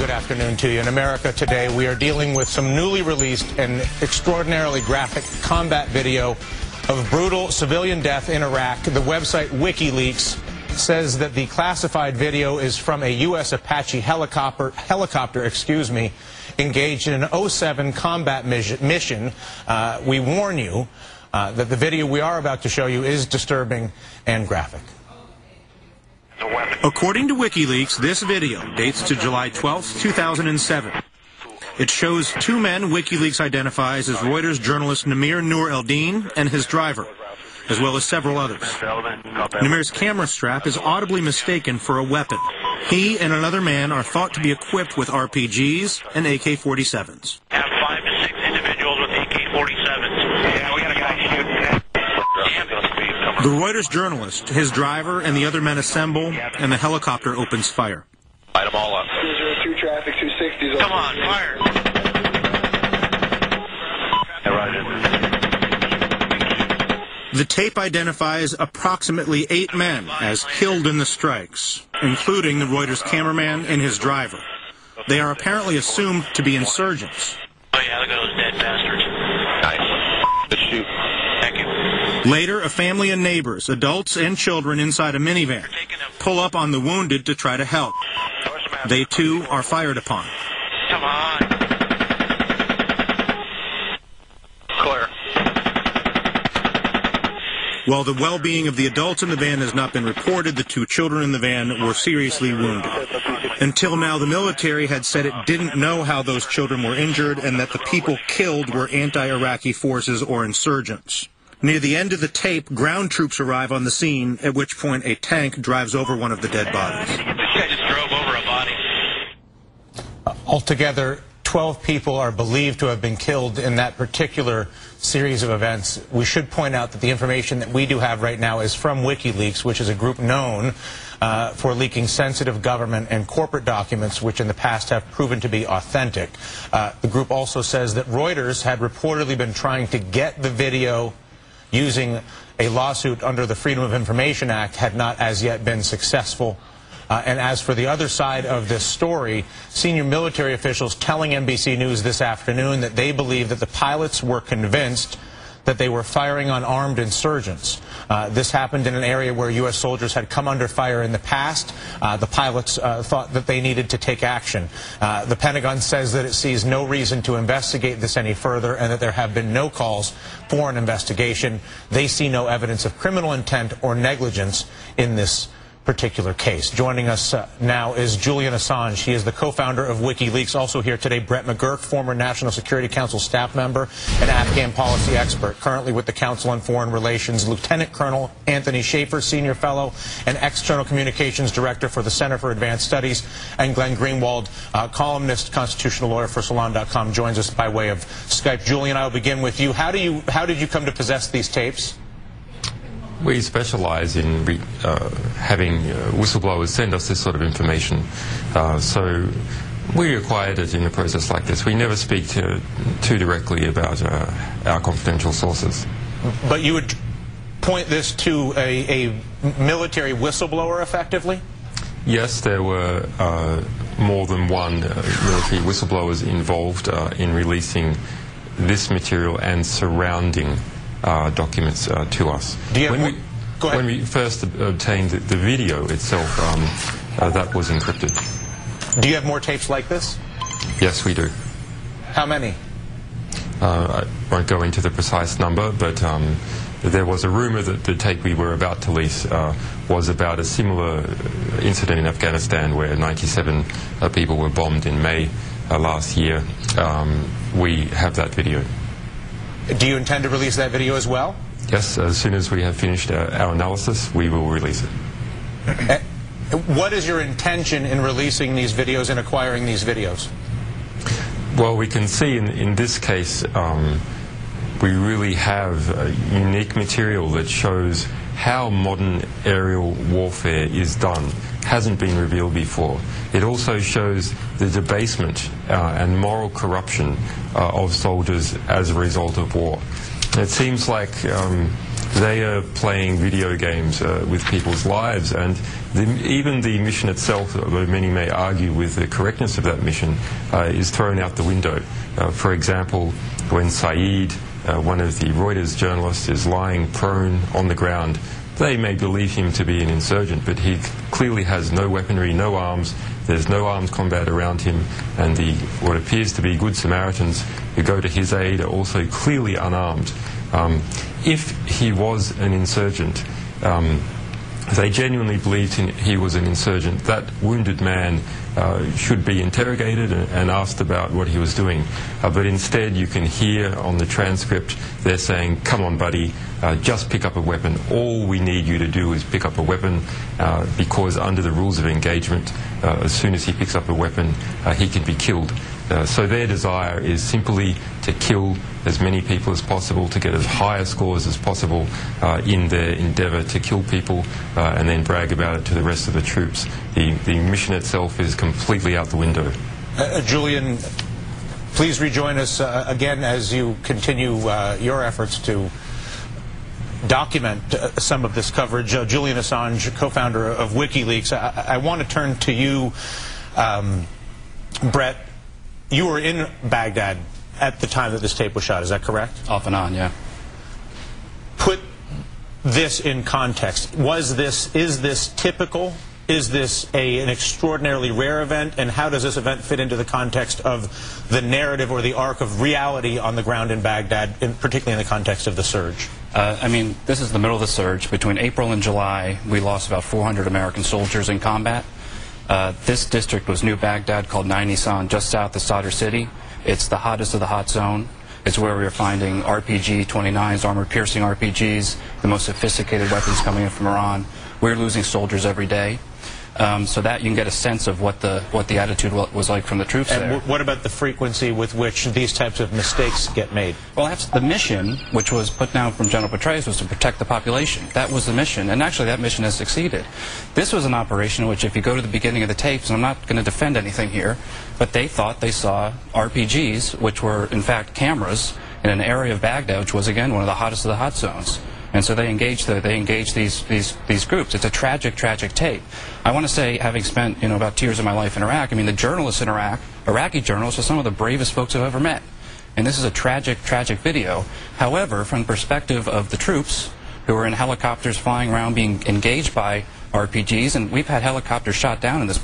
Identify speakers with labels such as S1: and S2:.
S1: good afternoon to you. In America today, we are dealing with some newly released and extraordinarily graphic combat video of brutal civilian death in Iraq. The website Wikileaks says that the classified video is from a U.S. Apache helicopter, engaged in an 07 combat mission. We warn you that the video we are about to show you is disturbing and graphic.
S2: According to WikiLeaks, this video dates to July 12, 2007. It shows two men WikiLeaks identifies as Reuters journalist Namir Noor Eldin and his driver, as well as several others. Namir's camera strap is audibly mistaken for a weapon. He and another man are thought to be equipped with RPGs and AK-47s.
S3: Have 5 to 6 individuals with AK-47s. Yeah, we got a guy shooting.
S2: The Reuters journalist, his driver, and the other men assemble, and the helicopter opens fire.
S3: Light them all up.
S4: 202 traffic, 260s.
S3: Come on, fire.
S2: The tape identifies approximately 8 men as killed in the strikes, including the Reuters cameraman and his driver. They are apparently assumed to be insurgents.
S3: Oh yeah, look at those dead bastards. Nice. Good shoot. Thank you.
S2: Later, a family and neighbors, adults and children inside a minivan, pull up on the wounded to try to help. They too are fired upon.
S3: Come on. Clear.
S2: While the well-being of the adults in the van has not been reported, the 2 children in the van were seriously wounded. Until now, the military had said it didn't know how those children were injured and that the people killed were anti-Iraqi forces or insurgents. Near the end of the tape, ground troops arrive on the scene, at which point a tank drives over one of the dead bodies.
S3: This guy just drove over a body.
S1: Altogether, 12 people are believed to have been killed in that particular series of events. We should point out that the information that we do have right now is from WikiLeaks, which is a group known for leaking sensitive government and corporate documents, which in the past have proven to be authentic. The group also says that Reuters had reportedly been trying to get the video using a lawsuit under the Freedom of Information Act, had not as yet been successful. And as for the other side of this story, senior military officials telling NBC News this afternoon that they believe that the pilots were convinced that they were firing on armed insurgents. This happened in an area where U.S. soldiers had come under fire in the past. The pilots thought that they needed to take action. The Pentagon says that it sees no reason to investigate this any further and that there have been no calls for an investigation. They see no evidence of criminal intent or negligence in this particular case. Joining us now is Julian Assange. He is the co-founder of WikiLeaks. Also here today, Brett McGurk, former National Security Council staff member and Afghan policy expert, currently with the Council on Foreign Relations, Lieutenant Colonel Anthony Schaefer, senior fellow and external communications director for the Center for Advanced Studies, and Glenn Greenwald, columnist, constitutional lawyer for Salon.com, joins us by way of Skype. Julian, I'll begin with you. How did you come to possess these tapes?
S5: We specialize in having whistleblowers send us this sort of information. So we acquired it in a process like this. We never speak too directly about our confidential sources.
S1: But you would point this to a military whistleblower, effectively?
S5: Yes, there were more than one military whistleblowers involved in releasing this material and surrounding documents to us. When we first obtained the video itself, that was encrypted.
S1: Do you have more tapes like this?
S5: Yes, we do.
S1: How many?
S5: I won't go into the precise number, but there was a rumor that the tape we were about to release was about a similar incident in Afghanistan where 97 people were bombed in May last year. We have that video.
S1: Do you intend to release that video as well?
S5: Yes, as soon as we have finished our analysis, we will release it.
S1: What is your intention in releasing these videos and acquiring these videos?
S5: Well, we can see in this case, we really have unique material that shows how modern aerial warfare is done. Hasn't been revealed before. It also shows the debasement and moral corruption of soldiers as a result of war. It seems like They are playing video games with people's lives, and even the mission itself, although many may argue with the correctness of that mission, is thrown out the window. For example, when Saeed, one of the Reuters journalists, is lying prone on the ground, they may believe him to be an insurgent, but he clearly has no weaponry, no arms. There's no armed combat around him, and what appears to be good Samaritans who go to his aid are also clearly unarmed. If he was an insurgent, they genuinely believed he was an insurgent, that wounded man should be interrogated and asked about what he was doing. But instead, you can hear on the transcript they're saying, "Come on, buddy, just pick up a weapon. All we need you to do is pick up a weapon," because under the rules of engagement, as soon as he picks up a weapon, he can be killed. So their desire is simply to kill as many people as possible, to get as high a scores as possible in their endeavour to kill people and then brag about it to the rest of the troops. The mission itself is completely out the window.
S1: Julian, please rejoin us again as you continue your efforts to document some of this coverage. Julian Assange, co-founder of WikiLeaks. I want to turn to you, Brett. You were in Baghdad at the time that this tape was shot, is that correct?
S6: Off and on, yeah.
S1: Put this in context. Is this typical? Is this an extraordinarily rare event? And how does this event fit into the context of the narrative or the arc of reality on the ground in Baghdad, particularly in the context of the surge?
S6: I mean, this is the middle of the surge. Between April and July, we lost about 400 American soldiers in combat. This district was New Baghdad, called Nine Nisan, just south of Sadr City. It's the hottest of the hot zone. It's where we were finding RPG-29s, armor-piercing RPGs, the most sophisticated weapons coming in from Iran. We're losing soldiers every day. So that you can get a sense of what the attitude was like from the troops there.
S1: And what about the frequency with which these types of mistakes get made?
S6: Well, that's the mission, which was put down from General Petraeus, was to protect the population. That was the mission, and actually that mission has succeeded. This was an operation in which, if you go to the beginning of the tapes, and I'm not going to defend anything here, but they thought they saw RPGs, which were in fact cameras, in an area of Baghdad, which was again one of the hottest of the hot zones. And so they engaged these groups. It's a tragic, tragic tape. I want to say, having spent about 2 years of my life in Iraq, I mean, the journalists in Iraq, Iraqi journalists, are some of the bravest folks I've ever met. And this is a tragic, tragic video. However, from the perspective of the troops who are in helicopters flying around being engaged by RPGs, and we've had helicopters shot down in this